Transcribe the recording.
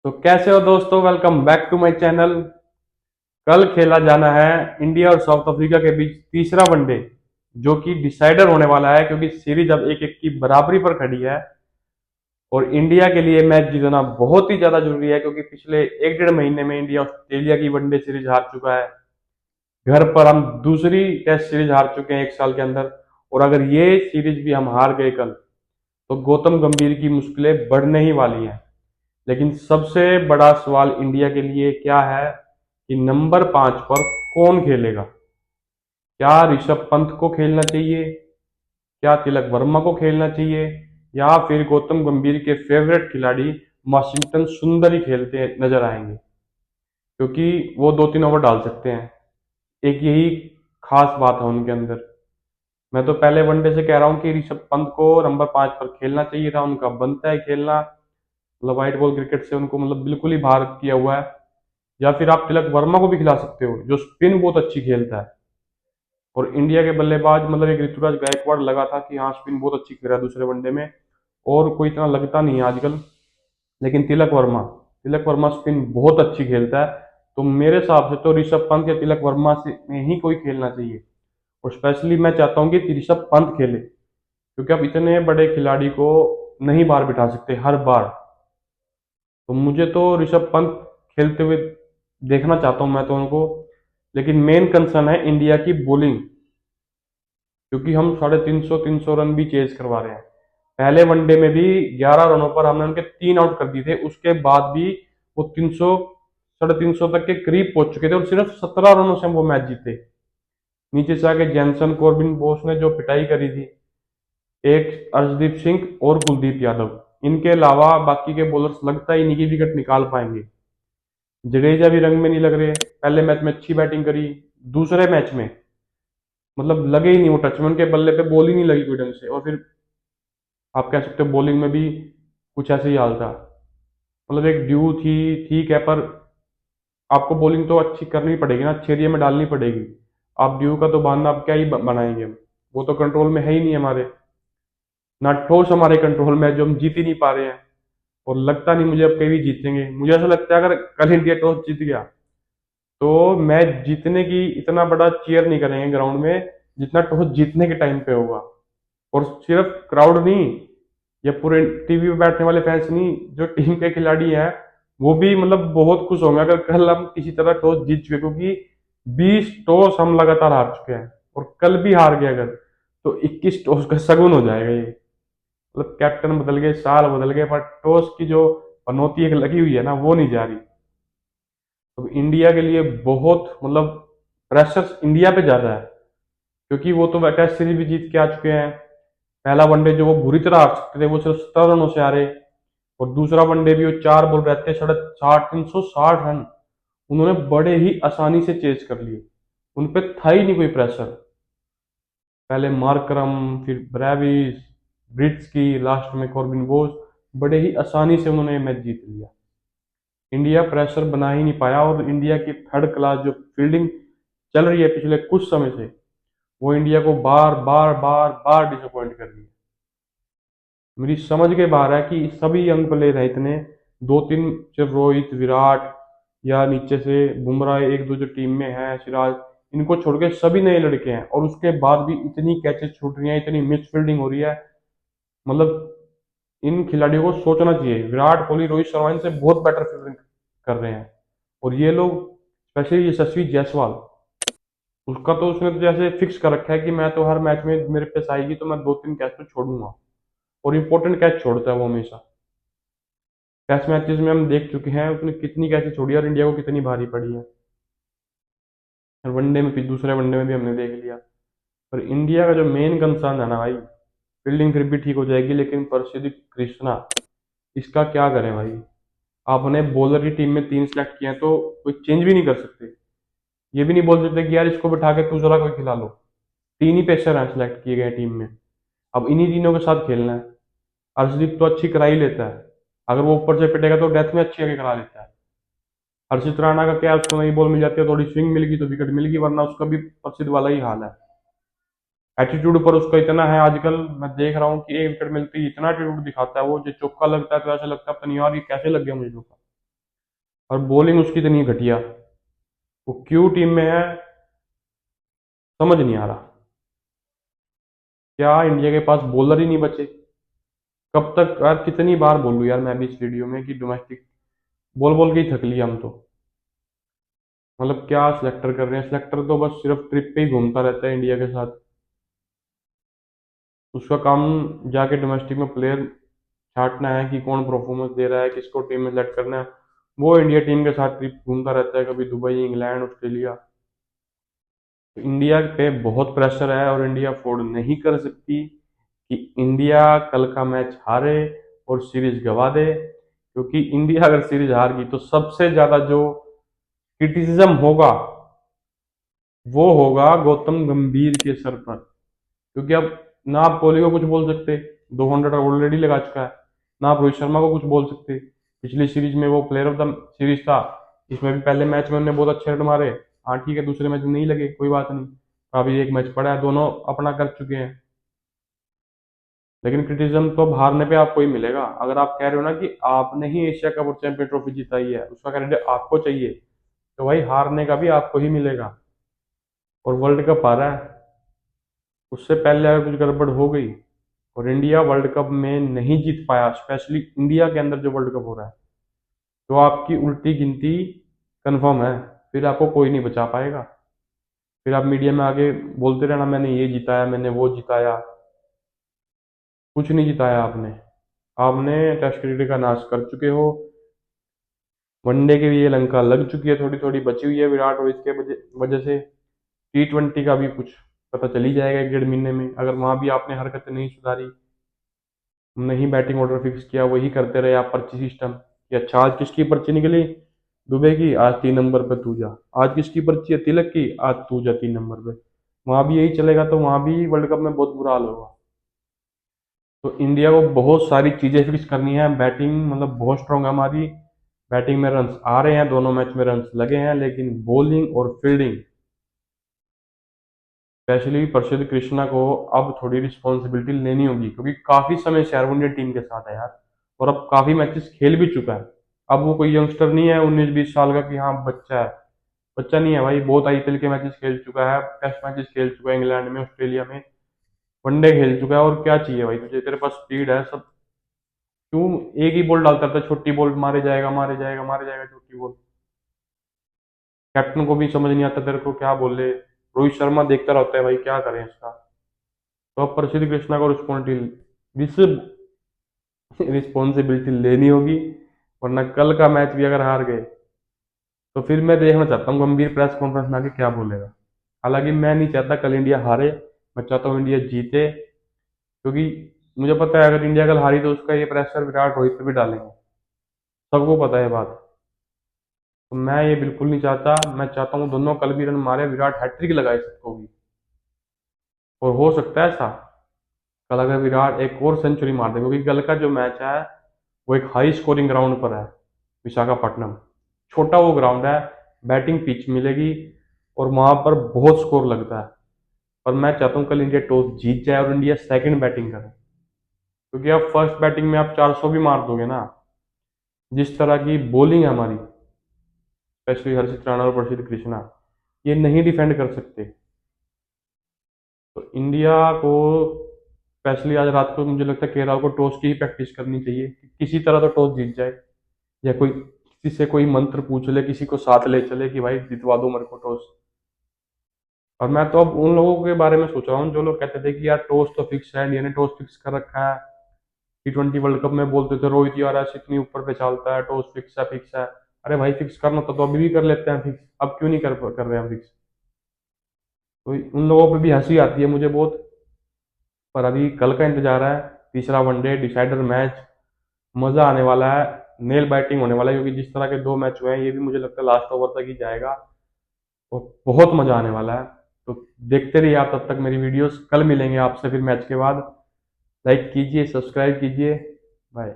तो कैसे हो दोस्तों, welcome back to my channel. कल खेला जाना है इंडिया और साउथ अफ्रीका के बीच तीसरा वनडे, जो कि डिसाइडर होने वाला है क्योंकि सीरीज अब एक एक की बराबरी पर खड़ी है। और इंडिया के लिए मैच जीतना बहुत ही ज्यादा जरूरी है क्योंकि पिछले एक डेढ़ महीने में इंडिया ऑस्ट्रेलिया की वनडे सीरीज हार चुका है। घर पर हम दूसरी टेस्ट सीरीज हार चुके हैं एक साल के अंदर। और अगर ये सीरीज भी हम हार गए कल, तो गौतम गंभीर की मुश्किलें बढ़ने ही वाली हैं। लेकिन सबसे बड़ा सवाल इंडिया के लिए क्या है कि नंबर 5 पर कौन खेलेगा। क्या ऋषभ पंत को खेलना चाहिए, क्या तिलक वर्मा को खेलना चाहिए, या फिर गौतम गंभीर के फेवरेट खिलाड़ी वाशिंगटन सुंदर ही खेलते नजर आएंगे, क्योंकि वो 2-3 ओवर डाल सकते हैं। एक यही खास बात है उनके अंदर। मैं तो पहले वनडे से कह रहा हूँ कि ऋषभ पंत को नंबर 5 पर खेलना चाहिए था, उनका बनता है खेलना। मतलब व्हाइट बॉल क्रिकेट से उनको मतलब बिल्कुल ही बाहर किया हुआ है। या फिर आप तिलक वर्मा को भी खिला सकते हो, जो स्पिन बहुत अच्छी खेलता है। और इंडिया के बल्लेबाज मतलब एक ऋतुराज गायकवाड़ लगा था कि हाँ स्पिन बहुत अच्छी खेल रहा है दूसरे वनडे में, और कोई इतना लगता नहीं है आजकल। लेकिन तिलक वर्मा स्पिन बहुत अच्छी खेलता है। तो मेरे हिसाब से तो ऋषभ पंत या तिलक वर्मा से में ही कोई खेलना चाहिए। और स्पेशली मैं चाहता हूँ कि ऋषभ पंत खेले, क्योंकि आप इतने बड़े खिलाड़ी को नहीं बाहर बिठा सकते हर बार। तो मुझे तो ऋषभ पंत खेलते हुए देखना चाहता हूं मैं तो उनको। लेकिन मेन कंसर्न है इंडिया की बॉलिंग, क्योंकि हम 350 रन भी चेज करवा रहे हैं। पहले वनडे में भी 11 रनों पर हमने उनके 3 आउट कर दिए थे, उसके बाद भी वो 300 350 तक के करीब पहुंच चुके थे और सिर्फ 17 रनों से हम वो मैच जीते। नीचे से आके जैनसन कॉर्बिन बोस ने जो पिटाई करी थी, एक अर्शदीप सिंह और कुलदीप यादव, इनके अलावा बाकी के बॉलर्स लगता ही नहीं कि विकेट निकाल पाएंगे। जडेजा भी रंग में नहीं लग रहे। पहले मैच में अच्छी बैटिंग करी, दूसरे मैच में मतलब लगे ही नहीं वो टच में, उनके बल्ले पे बॉल ही नहीं लगी कोई ढंग से। और फिर आप कह सकते हो बॉलिंग में भी कुछ ऐसे ही हाल था। मतलब एक ड्यू थी, ठीक है, पर आपको बॉलिंग तो अच्छी करनी पड़ेगी ना, अच्छे एरिया में डालनी पड़ेगी। आप ड्यू का तो बहाना आप क्या ही बनाएंगे हम, वो तो कंट्रोल में है ही नहीं हमारे। ना ठोस हमारे कंट्रोल में है, जो हम जीत ही नहीं पा रहे हैं। और लगता नहीं मुझे अब कभी जीतेंगे। मुझे ऐसा लगता है अगर कल इंडिया टॉस जीत गया तो मैच जीतने की इतना बड़ा चीयर नहीं करेंगे ग्राउंड में, जितना टॉस जीतने के टाइम पे होगा। और सिर्फ क्राउड नहीं, या पूरे टीवी पे बैठने वाले फैंस नहीं, जो टीम के खिलाड़ी हैं वो भी मतलब बहुत खुश होंगे अगर कल हम किसी तरह टॉस जीत चुके, क्योंकि 20 टॉस हम लगातार हार चुके हैं। और कल भी हार गए अगर, तो 21 टॉस का शगुन हो जाएगा ये। मतलब कैप्टन बदल गए, साल बदल गए, पर टॉस की जो पनौती एक लगी हुई है ना, वो नहीं जा रही। तो इंडिया के लिए बहुत मतलब प्रेशर इंडिया पे ज्यादा है, क्योंकि वो तो टेस्ट सीरीज भी जीत के आ चुके हैं। पहला वनडे जो वो बुरी तरह हार सकते थे, वो सिर्फ 17 रनों से हारे। और दूसरा वनडे भी वो 4 बॉल रहते 360 रन उन्होंने बड़े ही आसानी से चेज कर लिए। उन पे था ही नहीं कोई प्रेशर। पहले मार्करम, फिर ब्रेविस, ब्रिट्स की, लास्ट में कॉर्बिन बोस, बड़े ही आसानी से उन्होंने मैच जीत लिया। इंडिया प्रेशर बना ही नहीं पाया। और इंडिया की थर्ड क्लास जो फील्डिंग चल रही है पिछले कुछ समय से, वो इंडिया को बार बार बार बार डिसअपॉइंट कर रही है। मेरी समझ के बाहर है कि सभी यंग प्लेयर है इतने, 2-3 सिर्फ रोहित, विराट, या नीचे से बुमराह, एक दो जो टीम में है, सिराज, इनको छोड़ के सभी नए लड़के हैं। और उसके बाद भी इतनी कैचेस छूट रही हैं, इतनी मिस फील्डिंग हो रही है। मतलब इन खिलाड़ियों को सोचना चाहिए। विराट कोहली, रोहित शर्मा इनसे बहुत बेटर फील्डिंग कर रहे हैं। और ये लोग, स्पेशली यशस्वी जायसवाल, उसका तो उसने तो जैसे फिक्स कर रखा है कि मैं तो हर मैच में मेरे पेस आएगी तो मैं 2-3 कैच तो छोड़ूंगा। और इंपॉर्टेंट कैच छोड़ता है वो हमेशा। टेस्ट मैचेस में हम देख चुके हैं उसने कितनी कैचे छोड़ी है और इंडिया को कितनी भारी पड़ी है। और वनडे में भी, दूसरे वनडे में भी हमने देख लिया। पर इंडिया का जो मेन कंसर्न है ना भाई, फील्डिंग फिर भी ठीक हो जाएगी, लेकिन प्रसिद्ध कृष्णा, इसका क्या करें भाई। आपने बॉलर की टीम में 3 सेलेक्ट किए हैं तो कोई चेंज भी नहीं कर सकते। ये भी नहीं बोल सकते कि यार इसको बिठा के दूसरा कोई खिला लो। 3 ही पेसर हैं सिलेक्ट किए गए टीम में, अब इन्हीं तीनों के साथ खेलना है। अर्शदीप तो अच्छी करा ही लेता है, अगर वो ऊपर से पिटेगा तो डेथ में अच्छी आगे करा लेता है। हर्षित राणा का क्या है, उसको नई बॉल मिल जाती है, थोड़ी स्विंग मिल गई तो विकेट मिल गई, वरना उसका भी प्रसिद्ध वाला ही हाल है। एटीट्यूड पर उसका इतना है आजकल, मैं देख रहा हूँ कि एक विकेट मिलती ही इतना एटीट्यूड दिखाता है वो, जो चौका लगता है तो ऐसा लगता है पता नहीं यार ये कैसे लग गया मुझे चौका। और बॉलिंग उसकी इतनी घटिया, वो क्यों टीम में है समझ नहीं आ रहा। क्या इंडिया के पास बॉलर ही नहीं बचे? कब तक यार, कितनी बार बोलूं यार मैं भी इस वीडियो में कि डोमेस्टिक बोल बोल के ही थक लिया हम तो। मतलब क्या सिलेक्टर कर रहे हैं, सिलेक्टर तो बस सिर्फ ट्रिप पे ही घूमता रहता है इंडिया के साथ। उसका काम जाके डोमेस्टिक में प्लेयर छांटना है कि कौन परफॉर्मेंस दे रहा है, किसको टीम में सेलेक्ट करना है। वो इंडिया टीम के साथ ट्रिप घूमता रहता है, कभी दुबई, इंग्लैंड, ऑस्ट्रेलिया। तो इंडिया पे बहुत प्रेशर है और इंडिया अफोर्ड नहीं कर सकती कि इंडिया कल का मैच हारे और सीरीज गवा दे, क्योंकि इंडिया अगर सीरीज हार गई तो सबसे ज्यादा जो क्रिटिसिज्म होगा वो होगा गौतम गंभीर के सर पर। क्योंकि अब ना आप कोहली को कुछ बोल सकते, 200 ऑलरेडी लगा चुका है। ना आप रोहित शर्मा को कुछ बोल सकते, पिछली सीरीज में वो प्लेयर ऑफ द सीरीज था। इसमें भी पहले मैच में उन्होंने बहुत अच्छे रन मारे। हाँ ठीक है, दूसरे मैच में नहीं लगे, कोई बात नहीं। अभी एक मैच पड़ा है, दोनों अपना कर चुके हैं। लेकिन क्रिटिसिज्म तो अब हारने पे आपको ही मिलेगा। अगर आप कह रहे हो ना कि आपने ही एशिया कप और चैंपियन ट्रॉफी जिताई है, उसका क्रेडिट आपको चाहिए, तो भाई हारने का भी आपको ही मिलेगा। और वर्ल्ड कप आ रहा है, उससे पहले अगर कुछ गड़बड़ हो गई और इंडिया वर्ल्ड कप में नहीं जीत पाया, स्पेशली इंडिया के अंदर जो वर्ल्ड कप हो रहा है, तो आपकी उल्टी गिनती कंफर्म है। फिर आपको कोई नहीं बचा पाएगा। फिर आप मीडिया में आगे बोलते रहना मैंने ये जिताया, मैंने वो जिताया। कुछ नहीं जिताया आपने। आपने टेस्ट क्रिकेट का नाश कर चुके हो। वनडे की भी ये लंका लग चुकी है, थोड़ी थोड़ी बची हुई है विराट रोहित के वजह से। T20 का भी कुछ पता चल ही जाएगा 1 डेढ़ महीने में, अगर वहां भी आपने हरकतें नहीं सुधारी, नहीं बैटिंग ऑर्डर फिक्स किया, वही करते रहे आप पर्ची सिस्टम कि अच्छा आज किसकी पर्ची निकली, दुबे की, आज 3 नंबर पे तू जा। आज किसकी पर्ची है, तिलक की, आज तू जा 3 नंबर पे। वहां भी यही चलेगा तो वहां भी वर्ल्ड कप में बहुत बुरा हाल होगा। तो इंडिया को बहुत सारी चीजें फिक्स करनी है। बैटिंग मतलब बहुत स्ट्रांग है हमारी, बैटिंग में रन्स आ रहे हैं, दोनों मैच में रन्स लगे हैं, लेकिन बॉलिंग और फील्डिंग, स्पेशली प्रसिद्ध कृष्णा को अब थोड़ी रिस्पॉन्सिबिलिटी लेनी होगी, क्योंकि काफी समय से यार वो इंडियन टीम के साथ है यार, और अब काफी मैचेस खेल भी चुका है। अब वो कोई यंगस्टर नहीं है 19-20 साल का कि हाँ बच्चा है। बच्चा नहीं है भाई, बहुत आईपीएल के मैचेस खेल चुका है, टेस्ट मैचेस खेल चुका है, इंग्लैंड में, ऑस्ट्रेलिया में, वनडे खेल चुका है। और क्या चाहिए भाई तुझे, तेरे पास स्पीड है सब। क्यों एक ही बॉल डालता था, छोटी बॉल, मारे जाएगा मारे जाएगा मारे जाएगा, छोटी बॉल। कैप्टन को भी समझ नहीं आता तेरे को क्या बोले। रोहित शर्मा देखता रहता है भाई, क्या करें इसका। तो अब प्रसिद्ध कृष्णा को रिस्पॉन्सिबिलिटी लेनी होगी, वरना कल का मैच भी अगर हार गए तो फिर मैं देखना चाहता हूँ गंभीर प्रेस कॉन्फ्रेंस में आके क्या बोलेगा। हालांकि मैं नहीं चाहता कल इंडिया हारे, मैं चाहता हूँ इंडिया जीते, क्योंकि मुझे पता है अगर इंडिया कल हारी तो उसका ये प्रेशर विराट रोहित पे भी डालेंगे। सबको पता है ये बात। तो मैं ये बिल्कुल नहीं चाहता। मैं चाहता हूँ दोनों कल भी रन मारे, विराट हैट्रिक लगाए सबको भी। और हो सकता है ऐसा, कल अगर विराट एक और सेंचुरी मार दे, क्योंकि कल का जो मैच है वो एक हाई स्कोरिंग ग्राउंड पर है, विशाखापट्टनम। छोटा वो ग्राउंड है, बैटिंग पिच मिलेगी और वहां पर बहुत स्कोर लगता है। और मैं चाहता हूँ कल इंडिया टॉस जीत जाए और इंडिया सेकंड बैटिंग करे, क्योंकि अब फर्स्ट बैटिंग में आप 400 भी मार दोगे ना, जिस तरह की बॉलिंग है हमारी, स्पेशली हर्षित राणा और प्रसिद्ध कृष्णा, ये नहीं डिफेंड कर सकते। तो इंडिया को स्पेशली आज रात को मुझे लगता है केरल को टॉस की ही प्रैक्टिस करनी चाहिए कि किसी तरह तो टॉस जीत जाए, या कोई किसी से कोई मंत्र पूछ ले, किसी को साथ ले चले कि भाई जितवा दो मेरे को टॉस। और मैं तो अब उन लोगों के बारे में सोच रहा हूँ जो लोग कहते थे कि यार टॉस तो फिक्स है, इंडिया ने टॉस फिक्स कर रखा है। T20 वर्ल्ड कप में बोलते थे रोहित यार ऐसे इतनी ऊपर पे चलता है, टॉस फिक्स है फिक्स है। अरे भाई फिक्स करना तो अभी भी कर लेते हैं फिक्स, अब क्यों नहीं कर रहे हैं फिक्स। तो उन लोगों पे भी हंसी आती है मुझे बहुत। पर अभी कल का इंतजार है, तीसरा वनडे डिसाइडर मैच, मजा आने वाला है। नेल बैटिंग होने वाला है, क्योंकि जिस तरह के 2 मैच हुए हैं ये भी मुझे लगता है लास्ट ओवर तक ही जाएगा, और बहुत मजा आने वाला है। तो देखते रहिए आप तब तक मेरी वीडियोस। कल मिलेंगे आपसे फिर मैच के बाद। लाइक कीजिए, सब्सक्राइब कीजिए। बाय।